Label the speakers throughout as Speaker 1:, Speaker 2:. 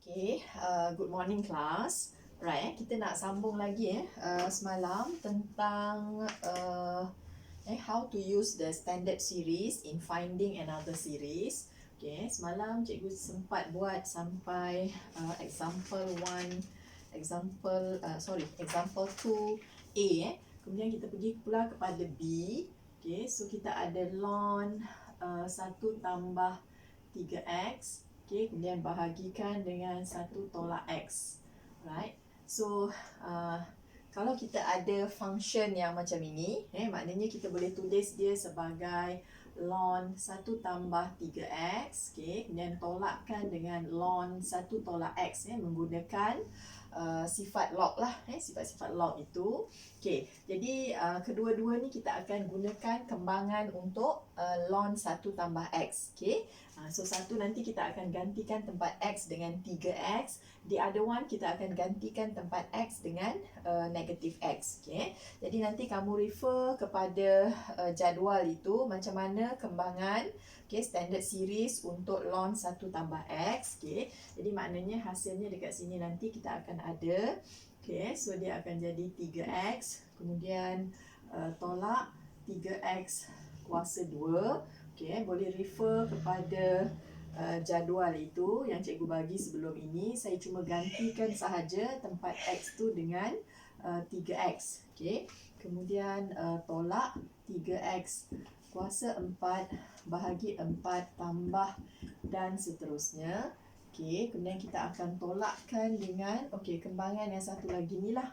Speaker 1: Okay, good morning class. Right, kita nak sambung lagi semalam tentang how to use the standard series in finding another series. Okay, semalam cikgu sempat buat sampai example 1, example 2A. Kemudian kita pergi pula kepada B. Okay, so kita ada ln 1 tambah 3x. Okay, kemudian bahagikan dengan 1 tolak x. Right. So, kalau kita ada function yang macam ini, maknanya kita boleh tulis dia sebagai ln 1 tambah 3x. Okay, kemudian tolakkan dengan ln 1 tolak x menggunakan sifat log lah, sifat-sifat log itu. Okay, jadi kedua-dua ni kita akan gunakan kembangan untuk ln 1 tambah x. Okay, so satu nanti kita akan gantikan tempat x dengan 3x. The other one kita akan gantikan tempat x dengan negative x. Okay, jadi nanti kamu refer kepada jadual itu macam mana kembangan standard series untuk ln 1 tambah x. Okay, jadi maknanya hasilnya dekat sini nanti kita akan ada. Okay, so dia akan jadi 3x, kemudian tolak 3x kuasa 2. Okay, boleh refer kepada jadual itu yang cikgu bagi sebelum ini. Saya cuma gantikan sahaja tempat x tu dengan 3x. Okay, kemudian tolak 3x kuasa 4 bahagi 4 tambah dan seterusnya. Okay, kemudian kita akan tolakkan dengan kembangan yang satu lagi ni lah,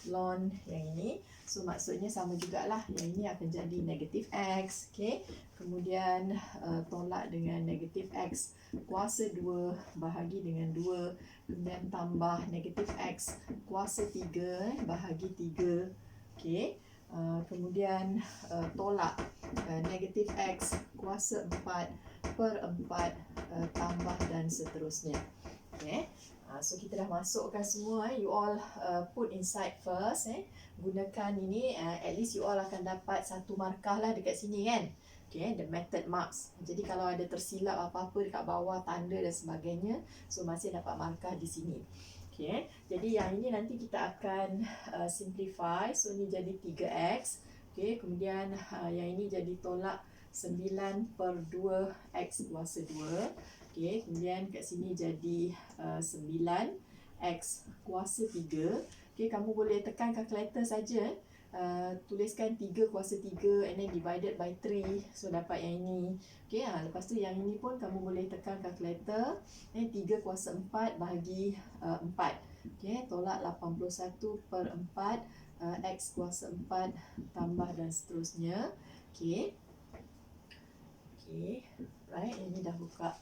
Speaker 1: ln yang ini. So maksudnya sama jugalah, yang ini akan jadi negatif x. Okay, kemudian tolak dengan negatif x kuasa 2 bahagi dengan 2, kemudian tambah negatif x kuasa 3 bahagi 3. Okay, kemudian tolak negatif x kuasa 4 per 4 tambah dan seterusnya. Okay, so kita dah masukkan semua. You all put inside first. Gunakan ini, at least you all akan dapat satu markah lah dekat sini kan. Okay, the method marks. Jadi kalau ada tersilap apa-apa dekat bawah tanda dan sebagainya, so masih dapat markah di sini. Okay, jadi yang ini nanti kita akan simplify. So ni jadi 3x. Okay, kemudian yang ini jadi tolak 9 per 2 x kuasa 2. Okay, kemudian kat sini jadi 9 x kuasa 3. Okay, kamu boleh tekan calculator saja. Tuliskan 3 kuasa 3 and then divided by 3. So dapat yang ini. Okay, lepas tu yang ini pun kamu boleh tekan calculator. 3 kuasa 4 bahagi 4. Okay, tolak 81 per 4 x kuasa 4 tambah dan seterusnya. Okay. Okay, right, ini dah buka,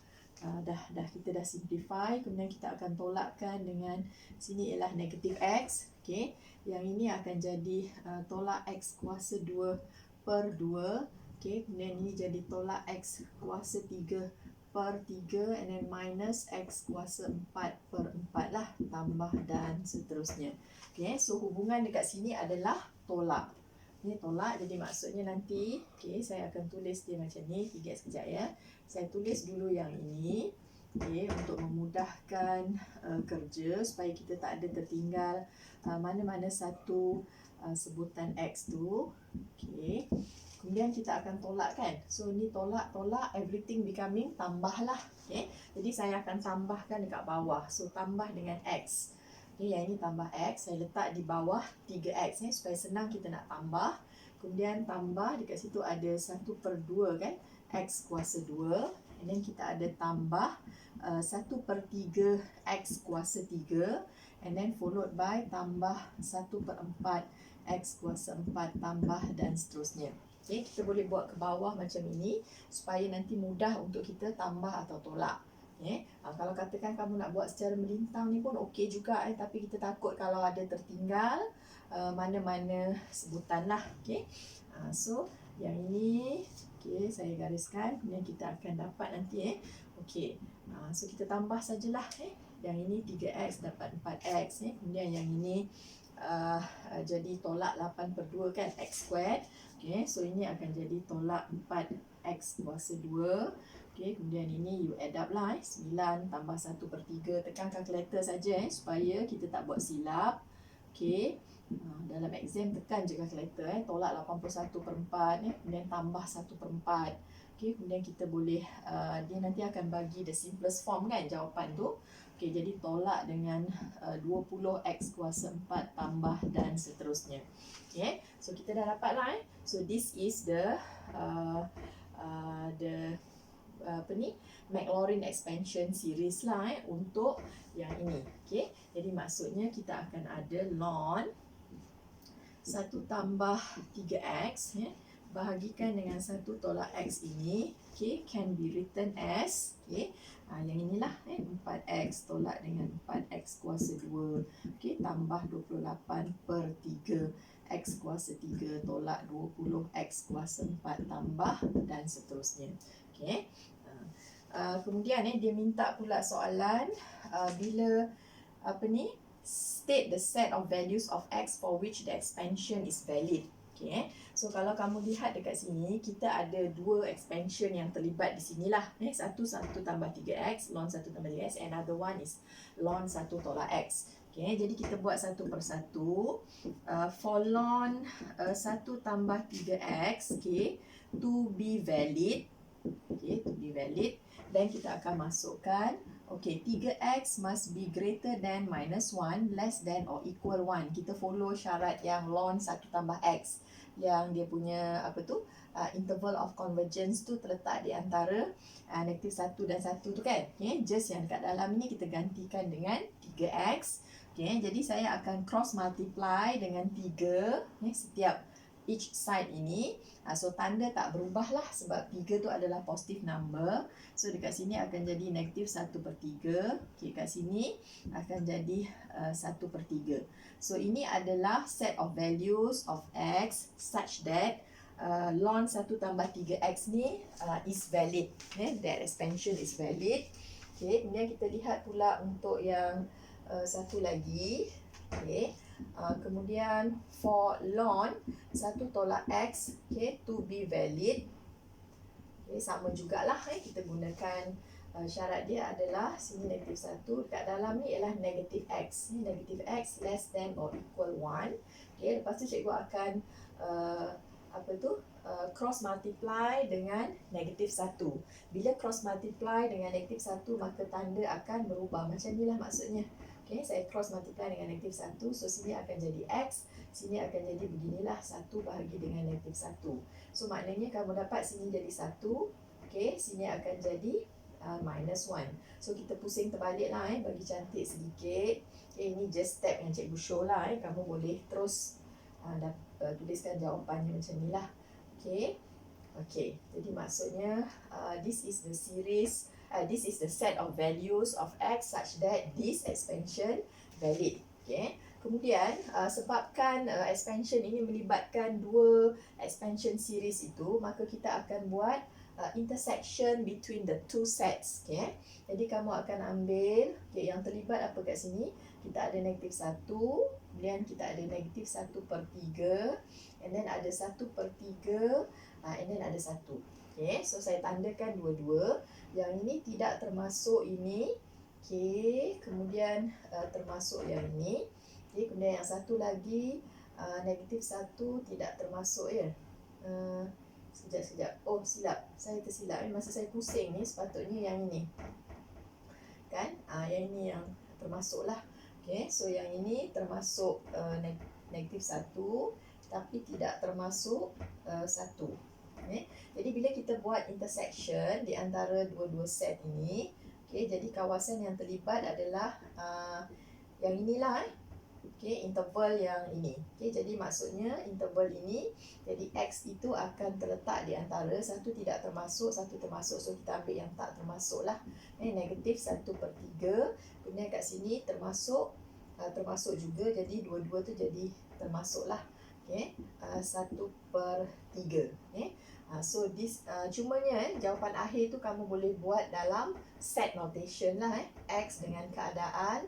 Speaker 1: kita dah simplify. Kemudian kita akan tolakkan dengan sini ialah negatif x. Okay, yang ini akan jadi tolak x kuasa 2 per 2. Okay, kemudian ini jadi tolak x kuasa 3 per 3 and then minus x kuasa 4 per 4 lah, tambah dan seterusnya. Okay, so hubungan dekat sini adalah tolak. Ini tolak, jadi maksudnya nanti saya akan tulis dia macam ni. Sekejap ya. Saya tulis dulu yang ini untuk memudahkan kerja supaya kita tak ada tertinggal mana-mana satu sebutan x tu. Kemudian kita akan tolak kan. So ni tolak, everything becoming tambah lah. Jadi saya akan tambahkan dekat bawah. So tambah dengan x. Yang ini tambah x, saya letak di bawah 3x supaya senang kita nak tambah. Kemudian tambah, dekat situ ada 1 per 2 kan, x kuasa 2. And then kita ada tambah 1 per 3 x kuasa 3. And then followed by tambah 1 per 4 x kuasa 4 tambah dan seterusnya. Okay, kita boleh buat ke bawah macam ini supaya nanti mudah untuk kita tambah atau tolak. Kalau katakan kamu nak buat secara melintang ni pun okey juga, tapi kita takut kalau ada tertinggal mana-mana sebutan lah. So yang ini saya gariskan, kemudian kita akan dapat nanti so kita tambah sajalah. Yang ini 3x dapat 4x, kemudian yang ini jadi tolak 8 per 2 kan, x squared. So ini akan jadi tolak 4x kuasa 2. Okay, kemudian ini you add up lah 9 tambah 1/3. Tekan kalkulator saja supaya kita tak buat silap. Okay, dalam exam tekan je kalkulator tolak 81/4 kemudian tambah 1/4. Okay, kemudian kita boleh dia nanti akan bagi the simplest form kan jawapan tu. Okay, jadi tolak dengan 20x kuasa 4 tambah dan seterusnya. Okay, so kita dah dapat lah So this is the Maclaurin expansion series lah untuk yang ini. Okay, jadi maksudnya kita akan ada ln 1 tambah 3x bahagikan dengan 1 tolak x ini, okay, can be written as, okay, yang inilah 4x tolak dengan 4x kuasa 2, okay, tambah 28/3 x kuasa 3 tolak 20x kuasa 4 tambah dan seterusnya. Okay. Kemudian dia minta pula soalan bila state the set of values of x for which the expansion is valid. Okay. So kalau kamu lihat dekat sini, kita ada dua expansion yang terlibat di sinilah. Satu 1 tambah 3x, ln 1 tambah 3x, another one is ln 1 tolak x. Okay, jadi kita buat satu persatu. For ln 1 tambah 3x, okay, to be valid, okay, to be valid, dan kita akan masukkan, okay, 3x must be greater than minus 1, less than or equal 1. Kita follow syarat yang ln 1 tambah x, yang dia punya interval of convergence tu terletak di antara negatif 1 dan 1 tu kan. Okay, just yang kat dalam ni kita gantikan dengan 3x. Okay, jadi saya akan cross multiply dengan 3 setiap each side ini. So tanda tak berubah lah sebab 3 tu adalah positive number. So dekat sini akan jadi negatif 1/3. Okay, kat sini akan jadi 1/3. So ini adalah set of values of x such that ln 1 tambah 3x ni is valid. That expansion is valid. Okay, kemudian kita lihat pula untuk yang satu lagi. Okay. Kemudian for ln 1 tolak x, okay, to be valid, okay, sama jugalah kita gunakan syarat dia adalah sini negatif 1, kat dalam ni ialah negatif x. Ni negatif x less than or equal 1. Okay, lepas tu cikgu akan cross multiply dengan negatif 1. Bila cross multiply dengan negatif 1, maka tanda akan berubah. Macam ni lah maksudnya. Okay, saya cross multiply dengan negatif 1. So sini akan jadi x, sini akan jadi beginilah 1 bahagi dengan negatif 1. So maknanya kamu dapat sini jadi 1, okay, sini akan jadi minus 1. So kita pusing terbalik lah bagi cantik sedikit. Okay, ini just step yang cikgu show lah. Kamu boleh terus tuliskan jawapannya macam ni lah. Okay. Okay, jadi maksudnya this is the series, this is the set of values of x such that this expansion valid. Okay. Kemudian sebabkan expansion ini melibatkan dua expansion series itu, maka kita akan buat intersection between the two sets. Okay. Jadi kamu akan ambil, okay, yang terlibat apa kat sini? Kita ada negatif 1, kemudian kita ada negatif 1/3, and then ada 1/3, and then ada 1. Okay, so saya tandakan dua-dua. Yang ini tidak termasuk ini. Okay, kemudian termasuk yang ini. Okay, kemudian yang satu lagi negatif 1 tidak termasuk ya. Sekejap. Oh, silap. Saya tersilap. Masa saya pusing ni sepatutnya yang ini. Kan? Yang ini yang termasuk lah. Okay, so yang ini termasuk negatif 1 tapi tidak termasuk 1. Okay, jadi bila kita buat intersection di antara dua-dua set ini, okay, jadi kawasan yang terlibat adalah yang inilah. Okay, interval yang ini. Okay, jadi maksudnya interval ini, jadi x itu akan terletak di antara satu tidak termasuk, satu termasuk. So kita ambil yang tak termasuk lah. Negatif 1/3. Kemudian kat sini termasuk juga, jadi dua-dua tu jadi termasuk lah. Okay, 1/3. Okay. So this cumanya jawapan akhir tu kamu boleh buat dalam set notation lah. X dengan keadaan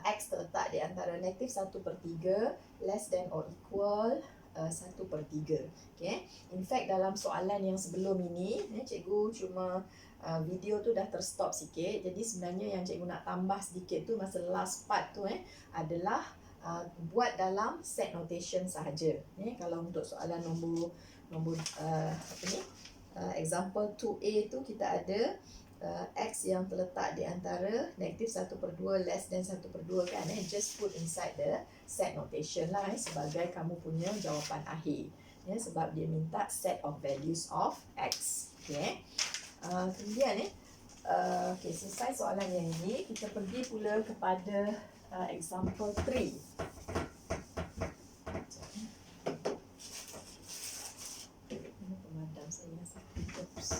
Speaker 1: x terletak di antara negatif 1/3 less than or equal 1/3. Okay. In fact dalam soalan yang sebelum ini, cikgu cuma video tu dah terstop sikit. Jadi sebenarnya yang cikgu nak tambah sedikit tu masa last part tu adalah buat dalam set notation sahaja. Kalau untuk soalan nombor example 2A tu kita ada X yang terletak di antara -1/2 less than 1/2 kan. Just put inside the set notation lah sebagai kamu punya jawapan akhir. Sebab dia minta set of values of X. Okay. Kemudian selesai soalan yang ini, kita pergi pula kepada example 3. Ini pemadam saya. Oops.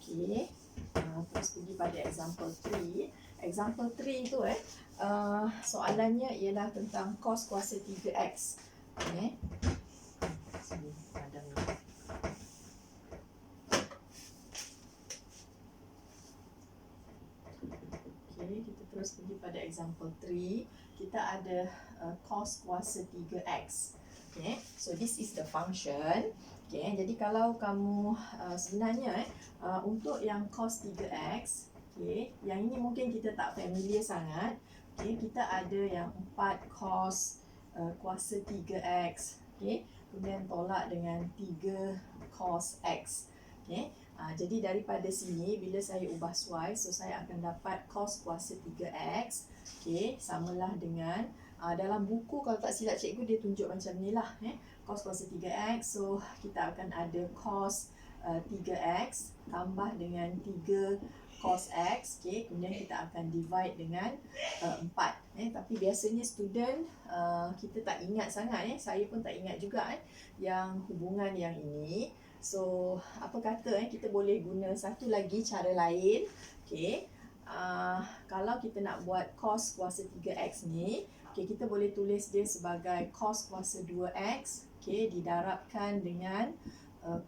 Speaker 1: Okay. Terus pergi pada example 3. Example 3 tu soalannya ialah tentang cos kuasa 3x. Okay. Sini padam ni. Okay, kita terus pergi pada example 3. Kita ada cos kuasa 3x. Okay, so this is the function. Okay, jadi kalau kamu sebenarnya untuk yang cos 3x, okay, yang ini mungkin kita tak familiar sangat. Okay, kita ada yang 4 cos kuasa 3x. Okay, kemudian tolak dengan 3 cos x. Okay, jadi daripada sini bila saya ubah suai, so saya akan dapat cos kuasa 3x. Okay, samalah dengan dalam buku kalau tak silap cikgu dia tunjuk macam ni lah. Cos kuasa 3x, so kita akan ada cos 3x tambah dengan 3 cos x. Okay, kemudian kita akan divide dengan 4. Tapi biasanya student kita tak ingat sangat. Saya pun tak ingat juga yang hubungan yang ini. So apa kata kita boleh guna satu lagi cara lain. Okay, kalau kita nak buat cos kuasa 3x ni, okay, kita boleh tulis dia sebagai cos kuasa 2x, okay, didarabkan dengan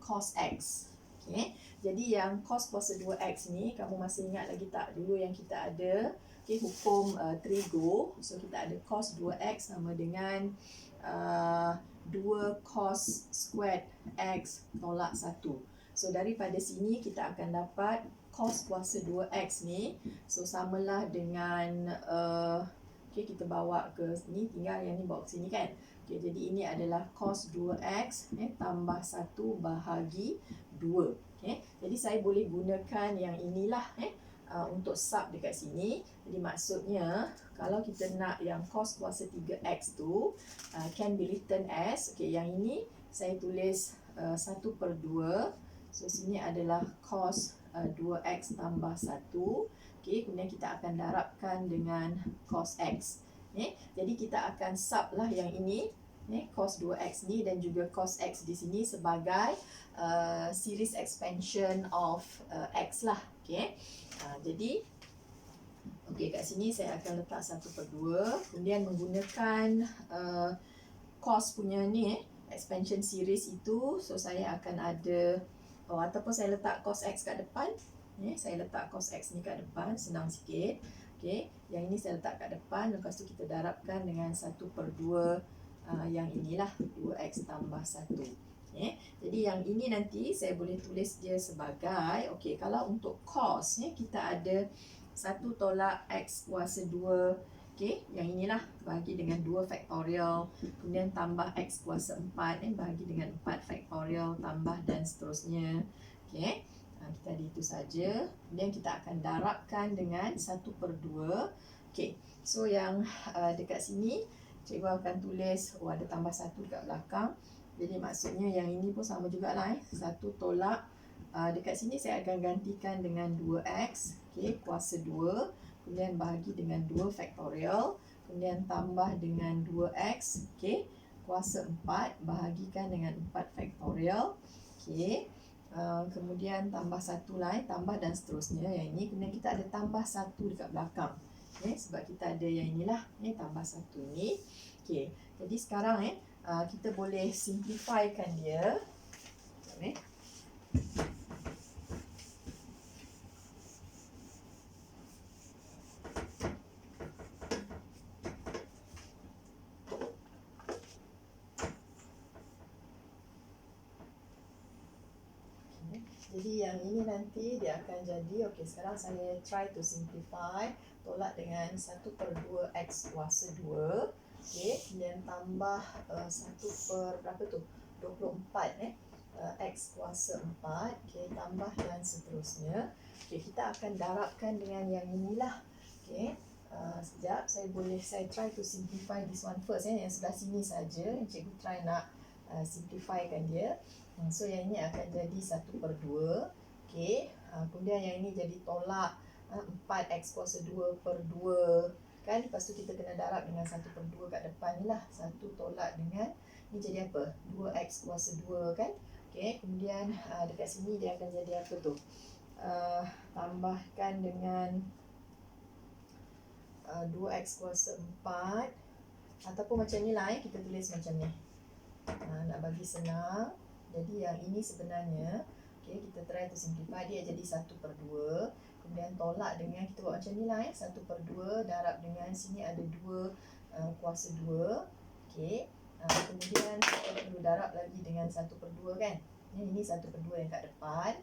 Speaker 1: cos x. Okay, jadi yang cos kuasa 2x ni, kamu masih ingat lagi tak dulu yang kita ada hukum trigo. So kita ada cos 2x sama dengan 2 cos squared x tolak 1. So daripada sini kita akan dapat cos kuasa 2x ni, so samalah dengan kita bawa ke sini, tinggal yang ni bawa ke sini kan. Okay, jadi ini adalah cos 2x tambah 1 bahagi 2. Okay, jadi saya boleh gunakan yang inilah untuk sub dekat sini. Jadi maksudnya kalau kita nak yang cos kuasa 3x tu can be written as, okay, yang ini saya tulis 1/2. So sini adalah cos 2x tambah 1. Okay, kemudian kita akan darabkan dengan cos x. Jadi kita akan sub lah yang ini, cos 2x ni dan juga cos x di sini sebagai series expansion of x lah. Okay, jadi kat sini saya akan letak 1/2. Kemudian menggunakan cos punya ni expansion series itu, so saya akan ada ataupun saya letak cos x kat depan. Saya letak cos x ni kat depan, senang sikit. Okay, yang ini saya letak kat depan, lepas tu kita darabkan dengan 1/2 yang inilah 2x tambah 1. Okay, jadi yang ini nanti saya boleh tulis dia sebagai, okay, kalau untuk cos kita ada 1 tolak x kuasa 2. Okay, yang inilah bahagi dengan 2 faktorial, kemudian tambah x kuasa 4 bahagi dengan 4 faktorial, tambah dan seterusnya. Okay, kita ada itu saja. Kemudian kita akan darabkan dengan 1/2. Okay, so yang dekat sini cikgu akan tulis, ada tambah 1 dekat belakang. Jadi maksudnya yang ini pun sama jugalah 1 tolak dekat sini saya akan gantikan dengan 2x, okay, kuasa 2, kemudian bahagi dengan 2 faktorial, kemudian tambah dengan 2x, okay, kuasa 4, bahagikan dengan 4 faktorial. Okay, kemudian tambah 1 lain, tambah dan seterusnya yang ini. Kemudian kita ada tambah 1 dekat belakang, okay, sebab kita ada yang inilah, tambah 1 ni. Okay, jadi sekarang kita boleh simplifykan dia. Jadi yang ini nanti dia akan jadi, okey sekarang saya try to simplify, tolak dengan 1/2 X kuasa 2, okey, kemudian tambah 1 per berapa tu, 24 X kuasa 4, okey, tambah dan seterusnya. Okey, kita akan darabkan dengan yang inilah, okey. Sekejap, saya try to simplify this one first yang sebelah sini saja, cikgu try nak simplifykan dia. So yang ini akan jadi 1/2, okey. Kemudian yang ini jadi tolak 4x kuasa 2 per 2 kan. Lepas tu kita kena darab dengan 1/2 kat depan ni lah. 1 tolak dengan ni jadi apa? 2x kuasa 2 kan. Okey, kemudian dekat sini dia akan jadi apa tu? Tambahkan dengan 2x kuasa 4 ataupun macam ni lah kita tulis macam ni. Nak bagi senang. Jadi yang ini sebenarnya, okay, kita try to simplify, dia jadi 1/2. Kemudian tolak dengan, kita buat macam ni lah 1/2 darab dengan sini ada 2 kuasa 2. Okay. Kemudian kita perlu darab lagi dengan 1/2 kan. Ini 1/2 yang kat depan.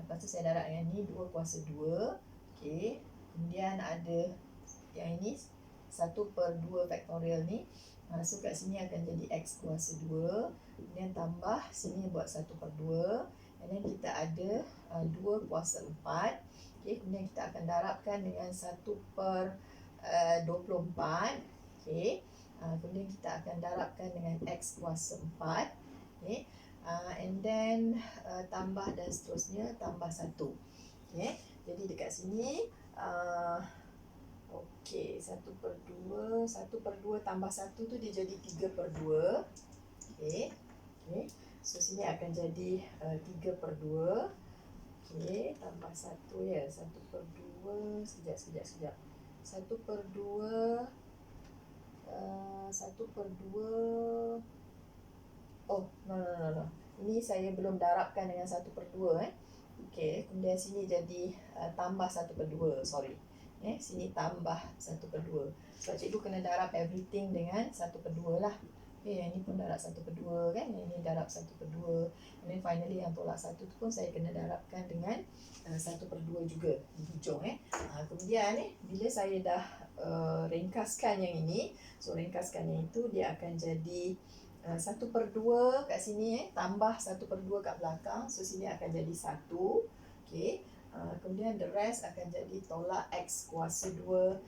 Speaker 1: Lepas tu saya darab dengan ni 2 kuasa 2. Okay. Kemudian ada yang ini 1/2 faktorial ni. So kat sini akan jadi X kuasa 2. Kemudian tambah, sini buat 1/2. And then kita ada 2 kuasa 4. Okay, kemudian kita akan darabkan dengan 1/24. Okay. Kemudian kita akan darabkan dengan X kuasa 4. Okay. And then tambah dan seterusnya, tambah 1. Okay. Jadi dekat sini okey, 1/2 tambah 1 tu dia jadi 3/2. Okey. Okey. So sini akan jadi 3/2. Okey, tambah 1 ya. 1/2. Sekejap. 1/2 1/2. Oh, no. Ini saya belum darabkan dengan 1/2 Okey, kemudian sini jadi tambah 1/2, sorry. Sini tambah 1/2. Sebab cikgu kena darab everything dengan 1/2 lah. Yang ini pun darab 1/2 kan. Yang ini darab 1/2. And then finally yang tolak 1 tu pun saya kena darabkan dengan 1/2 juga di hujung Kemudian bila saya dah ringkaskan yang ini, so ringkaskan yang itu dia akan jadi 1/2 kat sini tambah 1/2 kat belakang. So sini akan jadi 1. Okey. Kemudian the rest akan jadi tolak X kuasa 2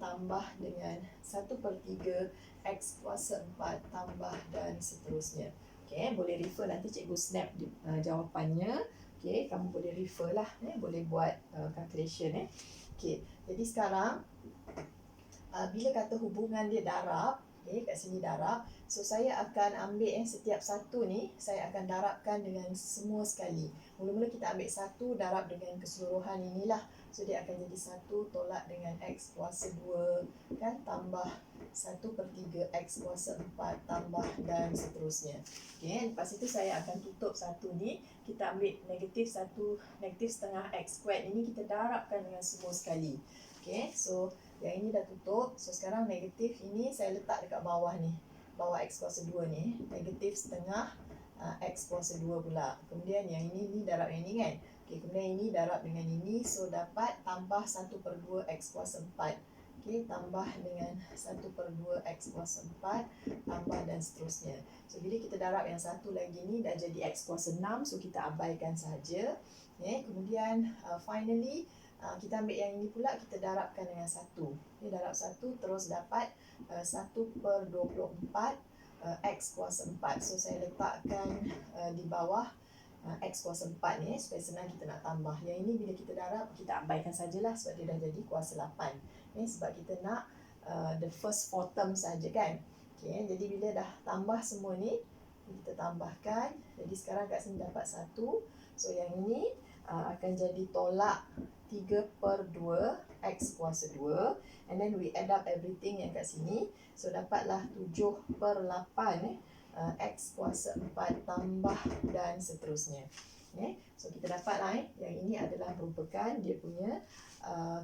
Speaker 1: tambah dengan 1/3 X kuasa 4 tambah dan seterusnya. Okay, boleh refer nanti cikgu snap jawapannya. Okay, kamu boleh refer lah, boleh buat calculation Okay, jadi sekarang bila kata hubungan dia darab, kat sini darab, so saya akan ambil setiap satu ni, saya akan darabkan dengan semua sekali. Mula-mula kita ambil 1 darab dengan keseluruhan inilah. So dia akan jadi 1 tolak dengan X kuasa 2 kan, tambah 1/3 X kuasa 4 tambah dan seterusnya. Okay, lepas itu saya akan tutup 1 ni. Kita ambil negatif 1, negatif setengah X squared ini kita darabkan dengan semua sekali. Okay, so yang ini dah tutup. So sekarang negatif ini saya letak dekat bawah ni, bawah X kuasa 2 ni, negatif setengah X kuasa 2 pula. Kemudian yang ini darab yang ini kan. Okay, kemudian ini darab dengan ini. So dapat tambah 1/2 X kuasa 4. Okay, tambah dengan 1/2 X kuasa 4 tambah dan seterusnya. So bila kita darab yang satu lagi ni dah jadi X kuasa 6. So kita abaikan saja. Okay, kemudian finally kita ambil yang ini pula, kita darabkan dengan 1. Darab 1 terus dapat 1/24 X kuasa 4. So saya letakkan di bawah X kuasa 4 ni supaya senang kita nak tambah. Yang ini bila kita darab, kita abaikan sajalah sebab dia dah jadi kuasa 8. Sebab kita nak the first 4 term saja kan. Okay, jadi bila dah tambah semua ni, kita tambahkan. Jadi sekarang kat sini dapat 1. So yang ini akan jadi tolak 3/2 X kuasa 2. And then we add up everything yang kat sini. So dapatlah 7/8 X kuasa 4 tambah dan seterusnya. So kita dapatlah yang ini adalah merupakan dia punya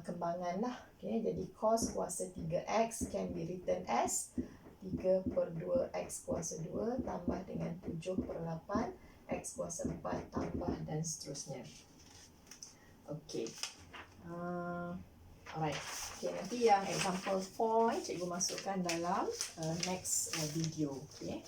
Speaker 1: kembangan lah. Jadi cos kuasa 3X can be written as 3/2 X kuasa 2 tambah dengan 7/8 X kuasa 4 tambah dan seterusnya. Okay. Alright. Okay, nanti yang example 4 cikgu masukkan dalam next video. Okay.